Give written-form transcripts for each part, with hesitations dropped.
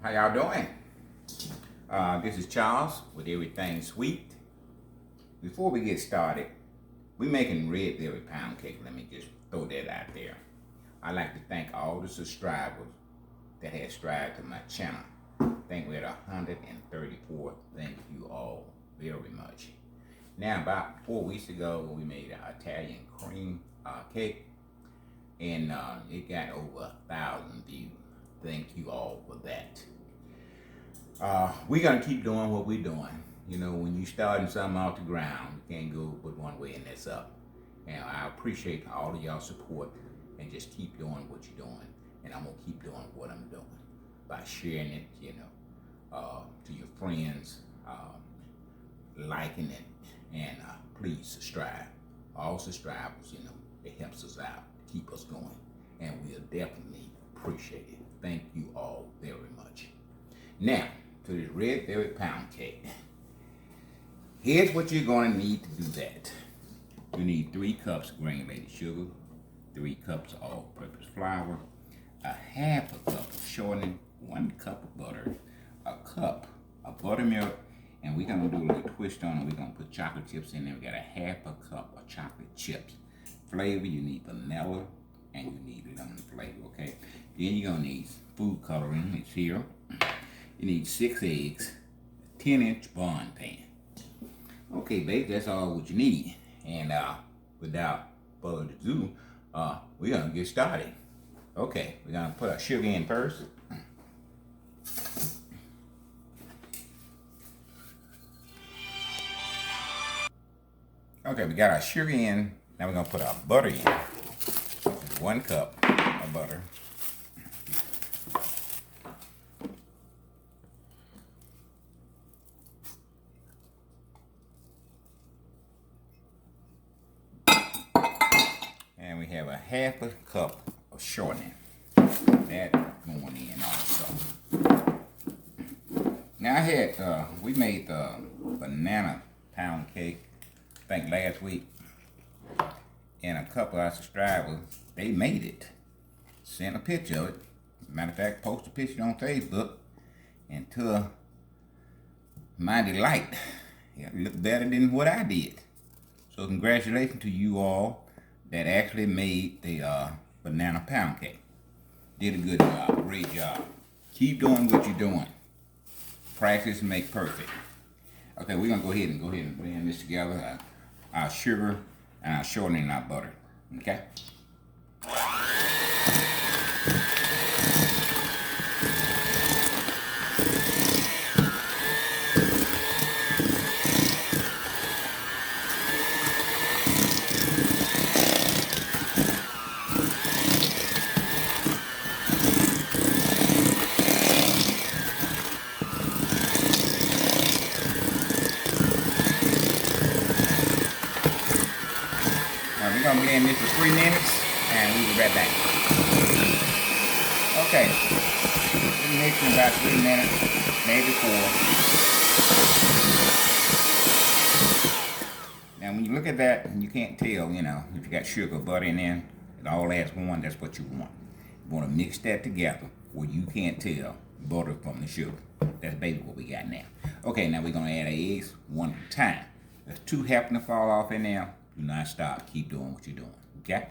How y'all doing? This is Charles with Everything Sweet. Before we get started, we're making red velvet pound cake. Let me just throw that out there. I'd like to thank all the subscribers that have subscribed to my channel. I think we're at 134. Thank you all very much. Now, about 4 weeks ago, we made an Italian cream cake, and it got over 1,000 views. Thank you all for that. We're gonna keep doing what we're doing. You know, when you starting something off the ground, you can't go but one way and that's up. And I appreciate all of y'all support, and just keep doing what you're doing. And I'm gonna keep doing what I'm doing by sharing it, you know, to your friends, liking it, and please subscribe. All subscribers, you know, it helps us out, keep us going, and we'll definitely appreciate it. Thank you all very much. Now, to this red velvet pound cake. Here's what you're going to need to do that. You need 3 cups of granulated sugar, 3 cups of all-purpose flour, a half a cup of shortening, 1 cup of butter, a cup of buttermilk, and we're going to do a little twist on it. We're going to put chocolate chips in there. We got a half a cup of chocolate chips. Flavor, you need vanilla, and you need lemon flavor, okay? Then you're going to need food coloring. It's here. You need 6 eggs, 10-inch bond pan. Okay, babe, that's all what you need. And without further ado, we're going to get started. Okay, we're going to put our sugar in first. Okay, we got our sugar in. Now we're going to put our butter in. 1 cup of butter. And we have a half a cup of shortening. That going in also. Now we made the banana pound cake, I think last week. And a couple of our subscribers, they made it. Sent a picture of it. Matter of fact, posted a picture on Facebook. And to my delight, it looked better than what I did. So congratulations to you all that actually made the banana pound cake. Did a good job, great job. Keep doing what you're doing. Practice make perfect. Okay, we're gonna go ahead and blend this together. Our sugar and our shortening and our butter. Okay? We're going to blend this for 3 minutes, and we'll be right back. Okay, we're mixing about 3 minutes, maybe 4. Now when you look at that, you can't tell, you know, if you got sugar or butter in there, it all adds one, that's what you want. You want to mix that together where you can't tell butter from the sugar. That's basically what we got now. Okay, now we're going to add our eggs one at a time. There's 2 happen to fall off in there. Do not stop. Keep doing what you're doing. Okay?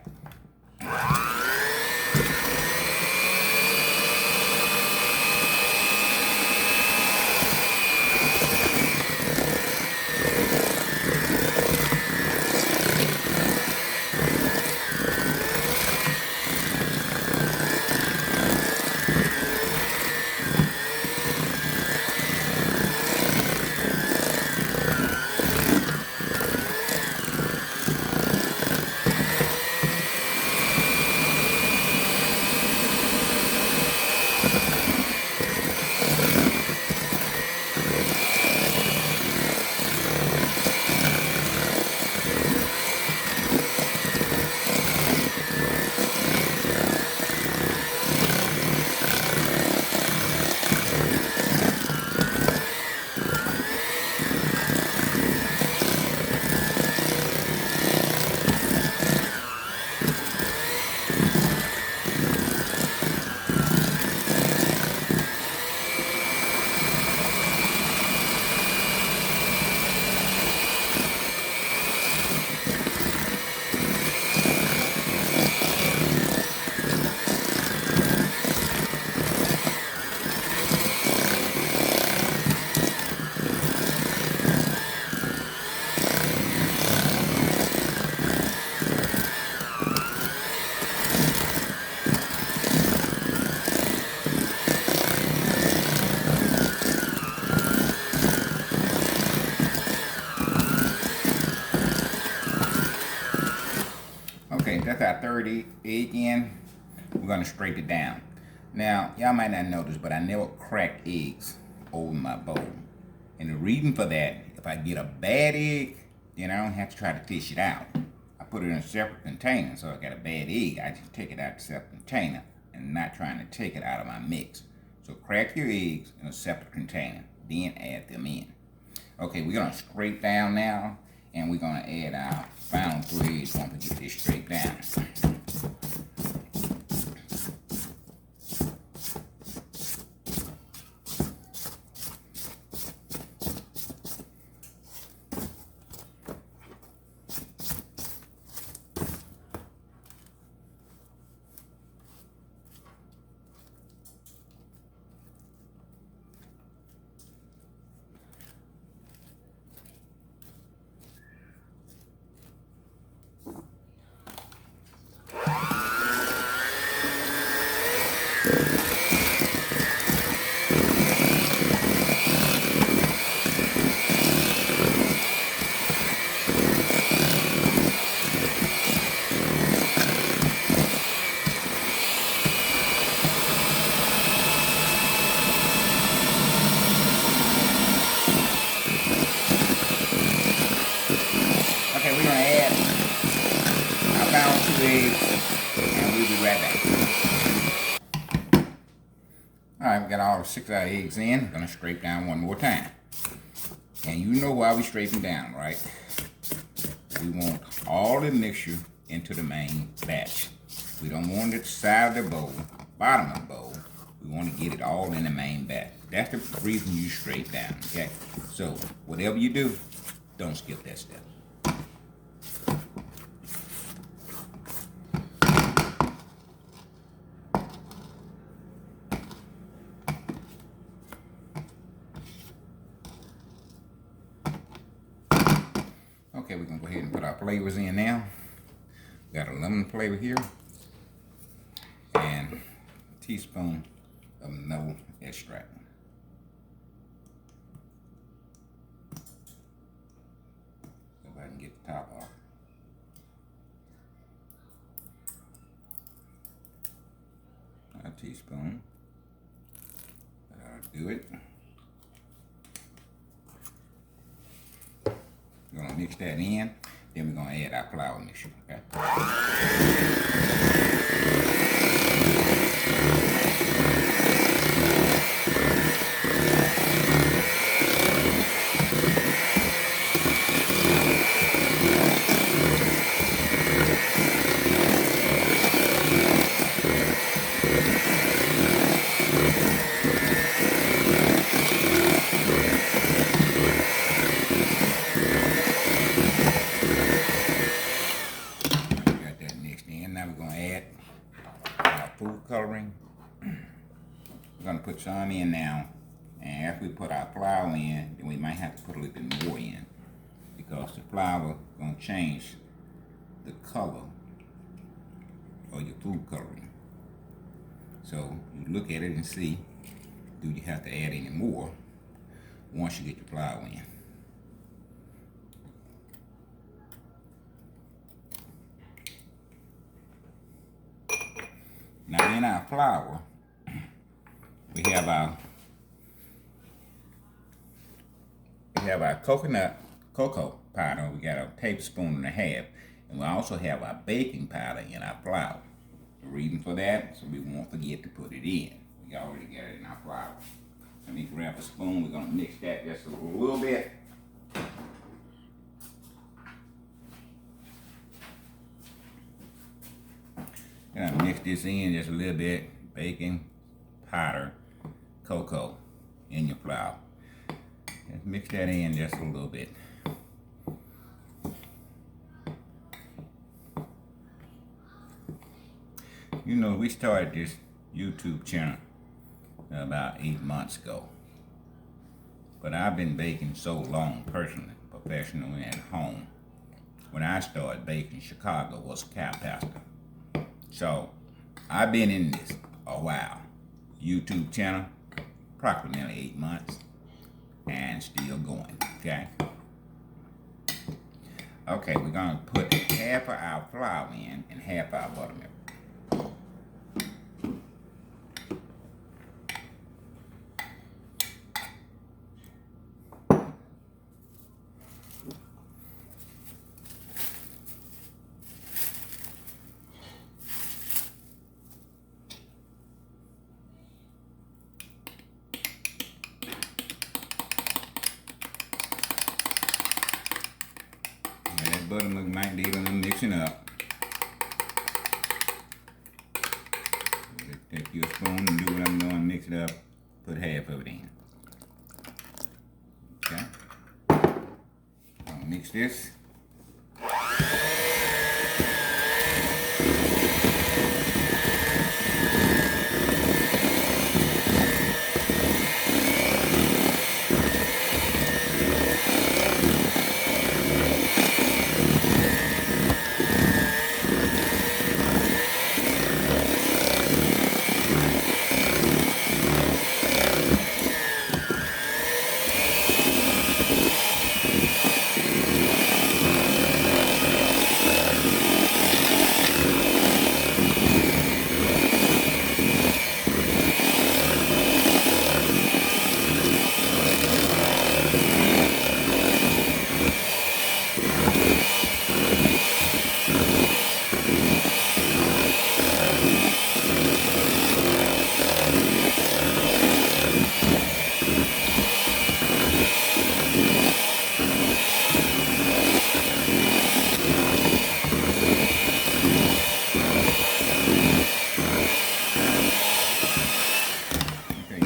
third egg in, we're gonna scrape it down. Now, y'all might not notice, but I never crack eggs over my bowl. And the reason for that, if I get a bad egg, then I don't have to try to fish it out. I put it in a separate container, so I got a bad egg, I just take it out of the separate container and not trying to take it out of my mix. So crack your eggs in a separate container, then add them in. Okay, we're gonna scrape down now, and we're gonna add our final 3 eggs once we get this scraped down. Okay, we're gonna add our final 2 eggs, and we'll be right back. Alright, we got all 6 of our eggs in. We're gonna scrape down one more time. And you know why we scraping down, right? We want all the mixture into the main batch. We don't want it at the side of the bowl, bottom of the bowl. We want to get it all in the main batch. That's the reason you scrape down, okay? So, whatever you do, don't skip that step. Okay, we're gonna go ahead and put our flavors in now. We got a lemon flavor here and a teaspoon of vanilla extract. So if I can get the top off. A teaspoon. That'll do it. We're gonna mix that in, then we're gonna add our flour mixture, okay? Food coloring. We're gonna put some in now, and after we put our flour in, then we might have to put a little bit more in because the flour gonna change the color of your food coloring. So you look at it and see, do you have to add any more once you get your flour in. Now in our flour, we have our cocoa powder. We got a tablespoon and a half, and we also have our baking powder in our flour. The reason for that, so we won't forget to put it in. We already got it in our flour. Let me grab a spoon. We're gonna mix that just a little bit. Gonna mix this in just a little bit. Baking powder, cocoa in your flour. Just mix that in just a little bit. You know, we started this YouTube channel about 8 months ago. But I've been baking so long personally, professionally at home. When I started baking, Chicago was a cow pasture. So, I've been in this a while. YouTube channel, approximately 8 months, and still going, okay? Okay, we're gonna put half of our flour in and half our buttermilk. And that buttermilk might need a little mixing up. Take your spoon and do what I'm doing, mix it up, put half of it in. Okay. I'll mix this.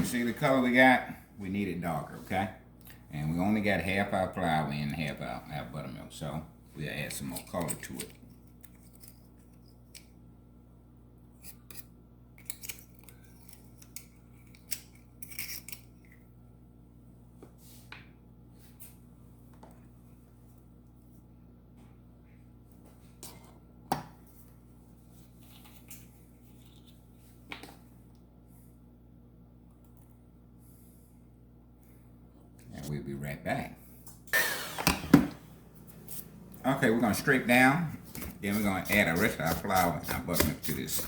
See the color we got? We need it darker, okay? And we only got half our flour in and half our buttermilk, so we'll add some more color to it. We'll be right back. Okay, we're gonna scrape down. Then we're gonna add the rest of our flour and our buttermilk to this.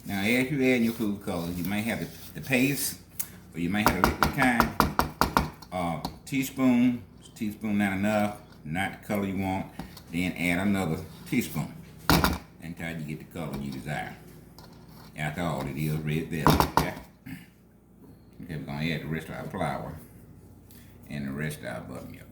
Now, as you add your food colors, you might have the paste, or you might have the liquid kind. Teaspoon not enough, not the color you want. Then add another teaspoon until you get the color you desire. After all, it is red velvet, okay? Okay, we're gonna add the rest of our flour and the rest of our buttermilk.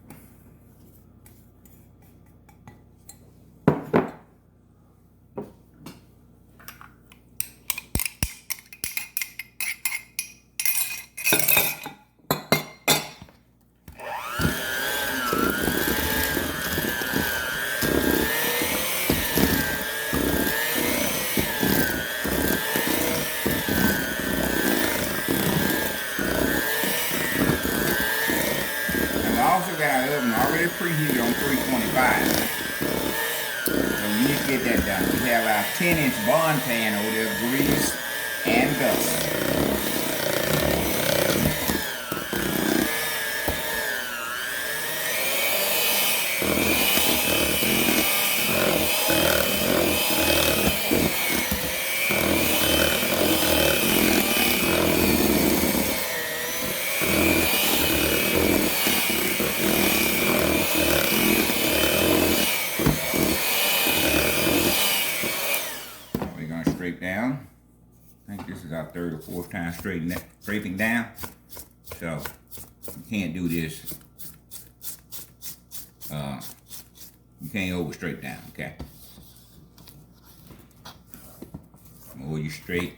Got our oven already preheated on 325. So we need to get that done. We have our 10-inch bond pan over there, greased and dusted. Down. I think this is our third or fourth time scraping down. So you can't do this. You can't over scrape down, okay? The more you scrape,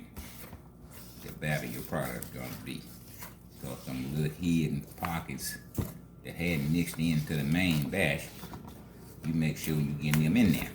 the better your product's gonna be. So some little hidden pockets that hadn't mixed into the main batch, you make sure you get them in there.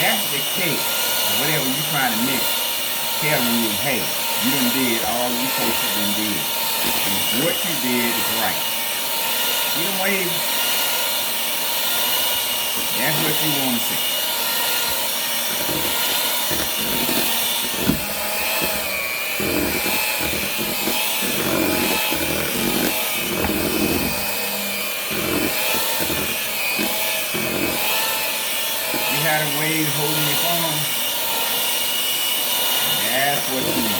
after the cake, or whatever you trying to mix, telling you, hey, you done did all you supposed to did. And what you did is right. Either way, that's what you want to see. You had a way of holding your phone. That's what you want.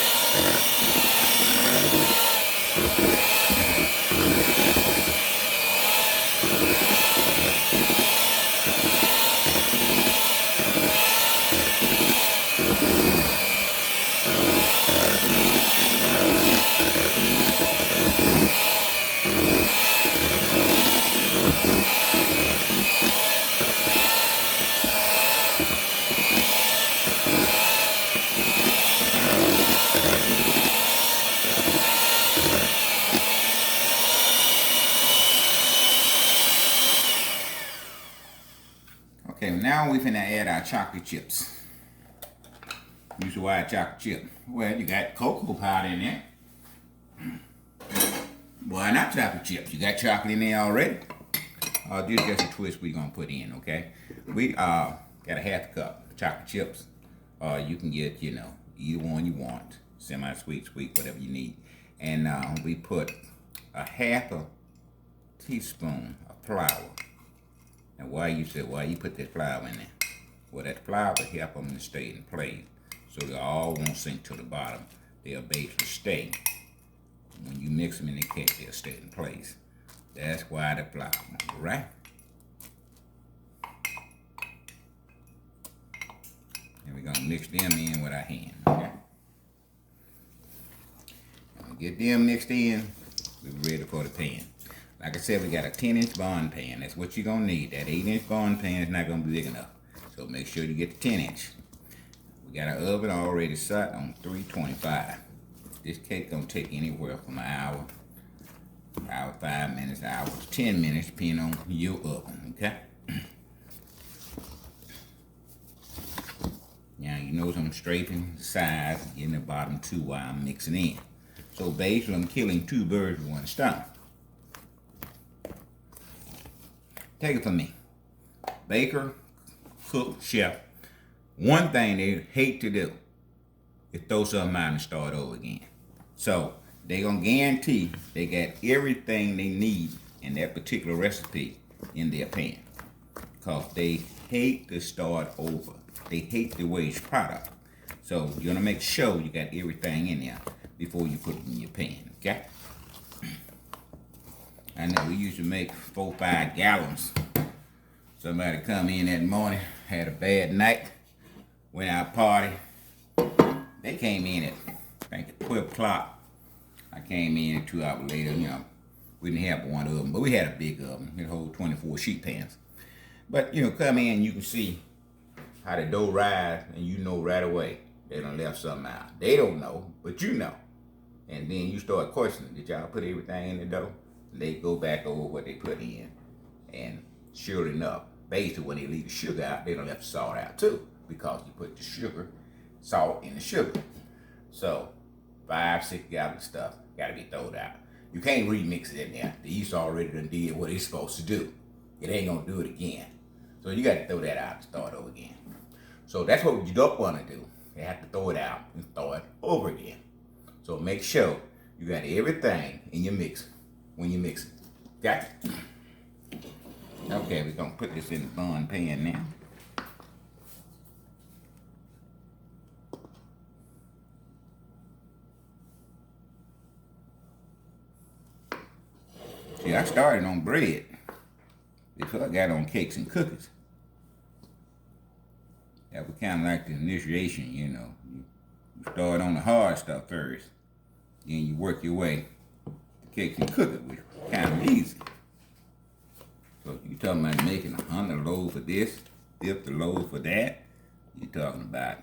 Okay, now we're finna add our chocolate chips. Use the white chocolate chip. Well, you got cocoa powder in there. Why not chocolate chips? You got chocolate in there already. This is just a twist we're gonna put in, okay? We got a half cup of chocolate chips. You can get, either one you want. Semi-sweet, sweet, whatever you need. And we put a half a teaspoon of flour. And why you put that flour in there? Well, that flour will help them to stay in place. So they all won't sink to the bottom. They'll basically stay. When you mix them in the cake, they'll stay in place. That's why the flour, right? And we're gonna mix them in with our hand, okay? When we get them mixed in, we're ready for the pan. Like I said, we got a 10-inch bond pan. That's what you're gonna need. That 8-inch bond pan is not gonna be big enough. So make sure you get the 10-inch. We got our oven already set on 325. This cake gonna take anywhere from an hour, 5 minutes, hour to 10 minutes, depending on your oven, okay? Now you notice I'm scraping the sides and getting the bottom two while I'm mixing in. So basically I'm killing two birds with one stone. Take it from me. Baker, cook, chef. One thing they hate to do is throw something out and start over again. So they're gonna guarantee they got everything they need in that particular recipe in their pan. Because they hate to start over. They hate the waste product. So you're gonna make sure you got everything in there before you put it in your pan, okay? I know we used to make 4-5 gallons. Somebody come in that morning, had a bad night, went out party. They came in at, I think at 12 o'clock. I came in 2 hours later, we didn't have one oven, but we had a big oven. It hold 24 sheet pans. But, come in, you can see how the dough rise, and you know right away they done left something out. They don't know, but you know. And then you start questioning, did y'all put everything in the dough? They go back over what they put in, and sure enough, basically when they leave the sugar out, they don't left the salt out too, because you put the salt in the sugar. So 5-6 gallons of stuff gotta be thrown out. You can't remix it in there. The yeast already done did what it's supposed to do. It ain't gonna do it again. So you gotta throw that out and start over again. So that's what you don't wanna do. You have to throw it out and start over again. So make sure you got everything in your mix when you mix it. Got it? Okay, we're gonna put this in the bond pan now. See, I started on bread before I got on cakes and cookies. That was kind of like the initiation, You start on the hard stuff first, then you work your way to cakes and cookies, which is kind of easy. So if you're talking about making 100 loaves for this, 50 loaves for that, you're talking about,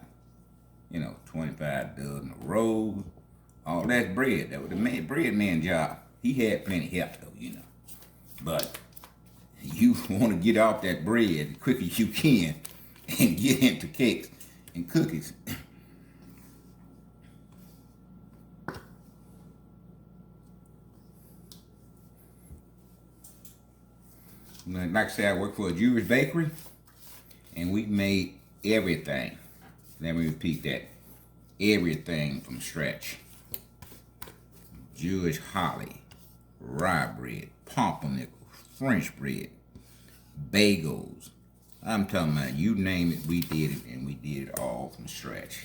25 dozen of rolls. All that's bread. That was the bread man job. He had plenty of help though, But you want to get off that bread as quick as you can and get into cakes and cookies. Like I said, I work for a Jewish bakery, and we made everything. Let me repeat that. Everything from scratch. Jewish holly, rye bread, pumpernickel, French bread, bagels. I'm talking about, you name it, we did it, and we did it all from scratch.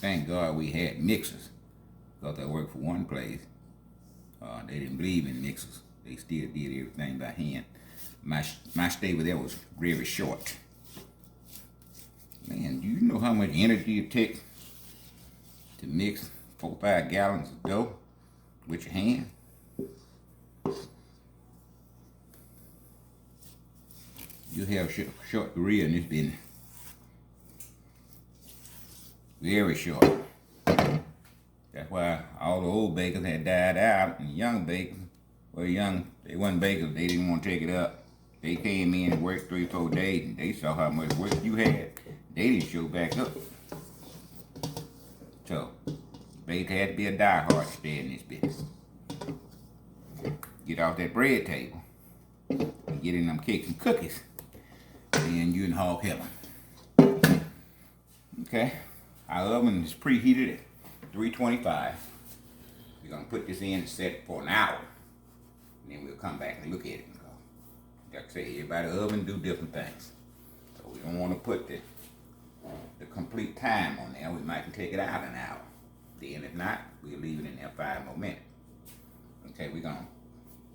Thank God we had mixers, because I worked for one place. They didn't believe in mixers. They still did everything by hand. My stay with there was very short. Man, do you know how much energy it takes to mix 4 or 5 gallons of dough with your hand? You have a short career in this business. Very short. That's why all the old bakers had died out, and young bakers, they wasn't bakers, they didn't want to take it up. They came in and worked 3 or 4 days, and they saw how much work you had. They didn't show back up. So, baker had to be a diehard to stay in this business. Get off that bread table and get in them cakes and cookies, and you in hog heaven. Okay, our oven is preheated at 325. We're gonna put this in and set it for an hour, and then we'll come back and look at it. Like I say, everybody's oven do different things, so we don't want to put the complete time on there. We might can take it out an hour. Then if not, we'll leave it in there 5 more minutes. Okay, we're gonna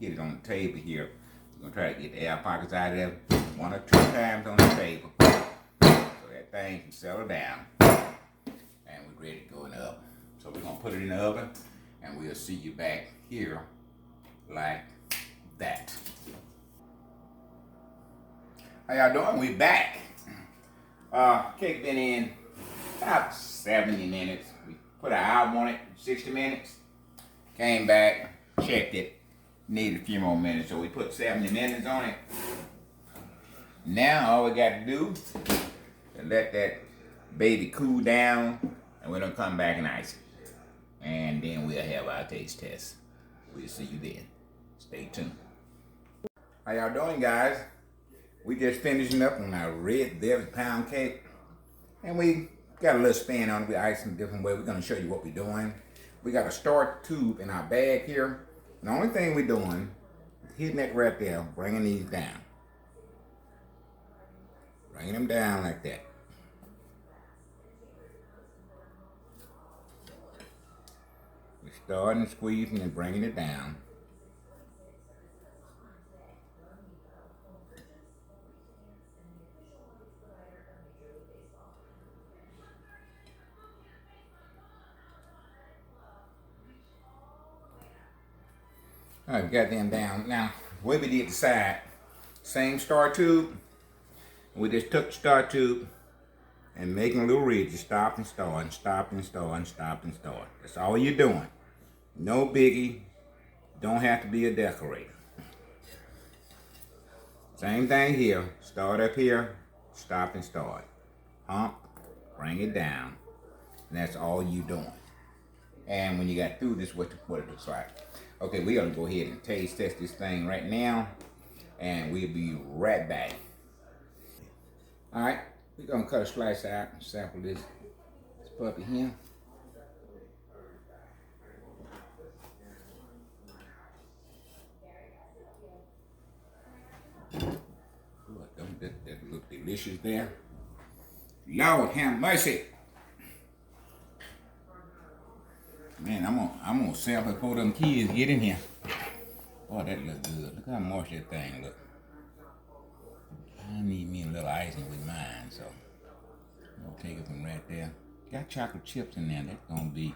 get it on the table here. We're gonna try to get the air pockets out of there 1 or 2 times on the table, so that thing can settle down, and we're ready to go in the oven. So we're gonna put it in the oven, and we'll see you back here like that. How y'all doing? We back. Cake been in about 70 minutes. We put an hour on it, 60 minutes. Came back, checked it, needed a few more minutes, so we put 70 minutes on it. Now all we got to do is let that baby cool down, and we're gonna come back and ice it. And then we'll have our taste test. We'll see you then. Stay tuned. How y'all doing, guys? We just finishing up on our red velvet pound cake, and we got a little spin on it. We icing a different way. We're gonna show you what we're doing. We got a starch tube in our bag here. The only thing we're doing is hitting that right there, bringing these down. Bringing them down like that. We're starting squeezing and bringing it down. All right, we got them down. Now, the way we did the side, same star tube. We just took the star tube and making a little ridges, stop and start, and stop and start, and stop and start. That's all you're doing. No biggie. Don't have to be a decorator. Same thing here. Start up here, stop and start. Hump, bring it down. And that's all you're doing. And when you got through this, what it looks like. Okay, we're gonna go ahead and taste test this thing right now, and we'll be right back. All right, we're gonna cut a slice out and sample this puppy here. Look, that look delicious there. Lord have mercy. Man, I'm gonna sample it before them kids get in here. Boy, that look good. Look how moist that thing look. I need me a little icing with mine, so I'm gonna take it from right there. Got chocolate chips in there. That's gonna be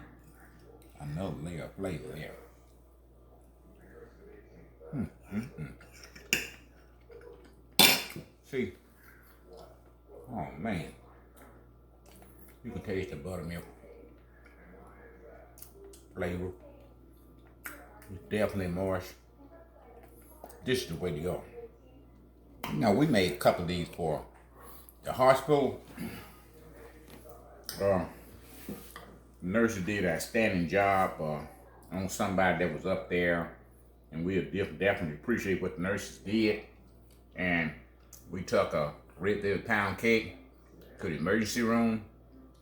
another layer of flavor there. See? Oh man, you can taste the buttermilk flavor. It's definitely moist. This is the way to go. Now we made a couple of these for the hospital, nurses did an outstanding job on somebody that was up there, and we definitely appreciate what the nurses did. And we took a red velvet pound cake to the emergency room,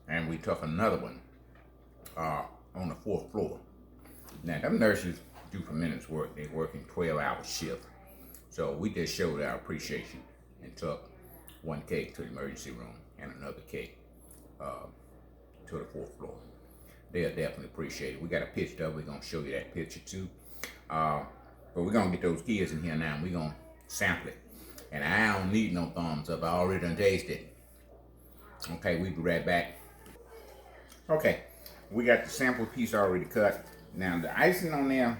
and we took another one on the 4th floor. Now, them nurses do tremendous work. They work in 12-hour shift. So we just showed our appreciation and took one cake to the emergency room and another cake to the 4th floor. They'll definitely appreciate it. We got a picture of it. We're going to show you that picture too. But we're going to get those kids in here now, and we're going to sample it. And I don't need no thumbs up. I already done tasted it. Okay, we'll be right back. Okay, we got the sample piece already cut. Now the icing on there,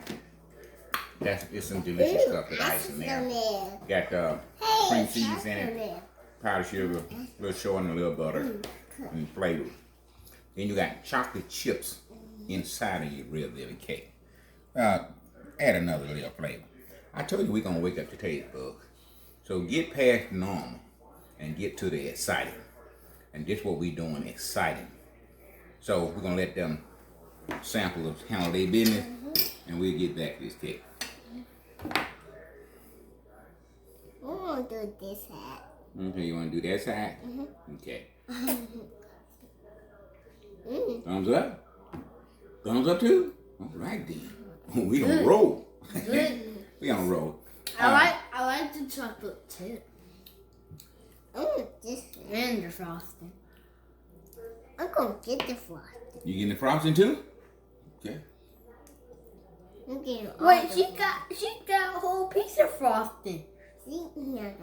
it's some delicious stuff. The icing there. Got cream cheese in it, powdered sugar, a little shortening, a little butter, and flavor. Then you got chocolate chips inside of your red velvet cake. Add another little flavor. I told you we're gonna wake up the taste bugs. So get past the normal and get to the exciting. And this what we doing, exciting. So we're gonna let them sample of handle their business, and we'll get back to this cake. I want to do this side. Okay, you want to do that side? Okay. Thumbs up? Thumbs up too? All right then. We gonna roll. We gonna roll. I like the chocolate too. This and the frosting. I'm gonna get the frosting. You getting the frosting too? Okay. Wait, she got a whole piece of frosting. See here.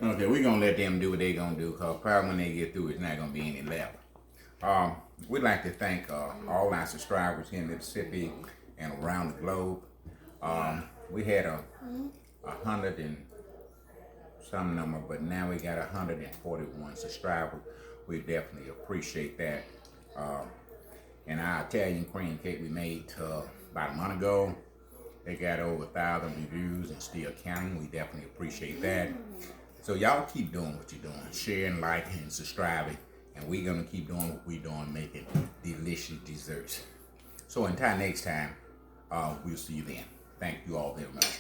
Okay, we're gonna let them do what they gonna do, because probably when they get through, it's not gonna be any left. We'd like to thank all our subscribers here in Mississippi and around the globe. We had 100 and some number, but now we got 141 subscribers. We definitely appreciate that. And our Italian cream cake we made about a month ago, they got over 1,000 reviews and still counting. We definitely appreciate that. So y'all keep doing what you're doing, sharing, liking, and subscribing, and we're gonna keep doing what we're doing, making delicious desserts. So until next time, we'll see you then. Thank you all very much.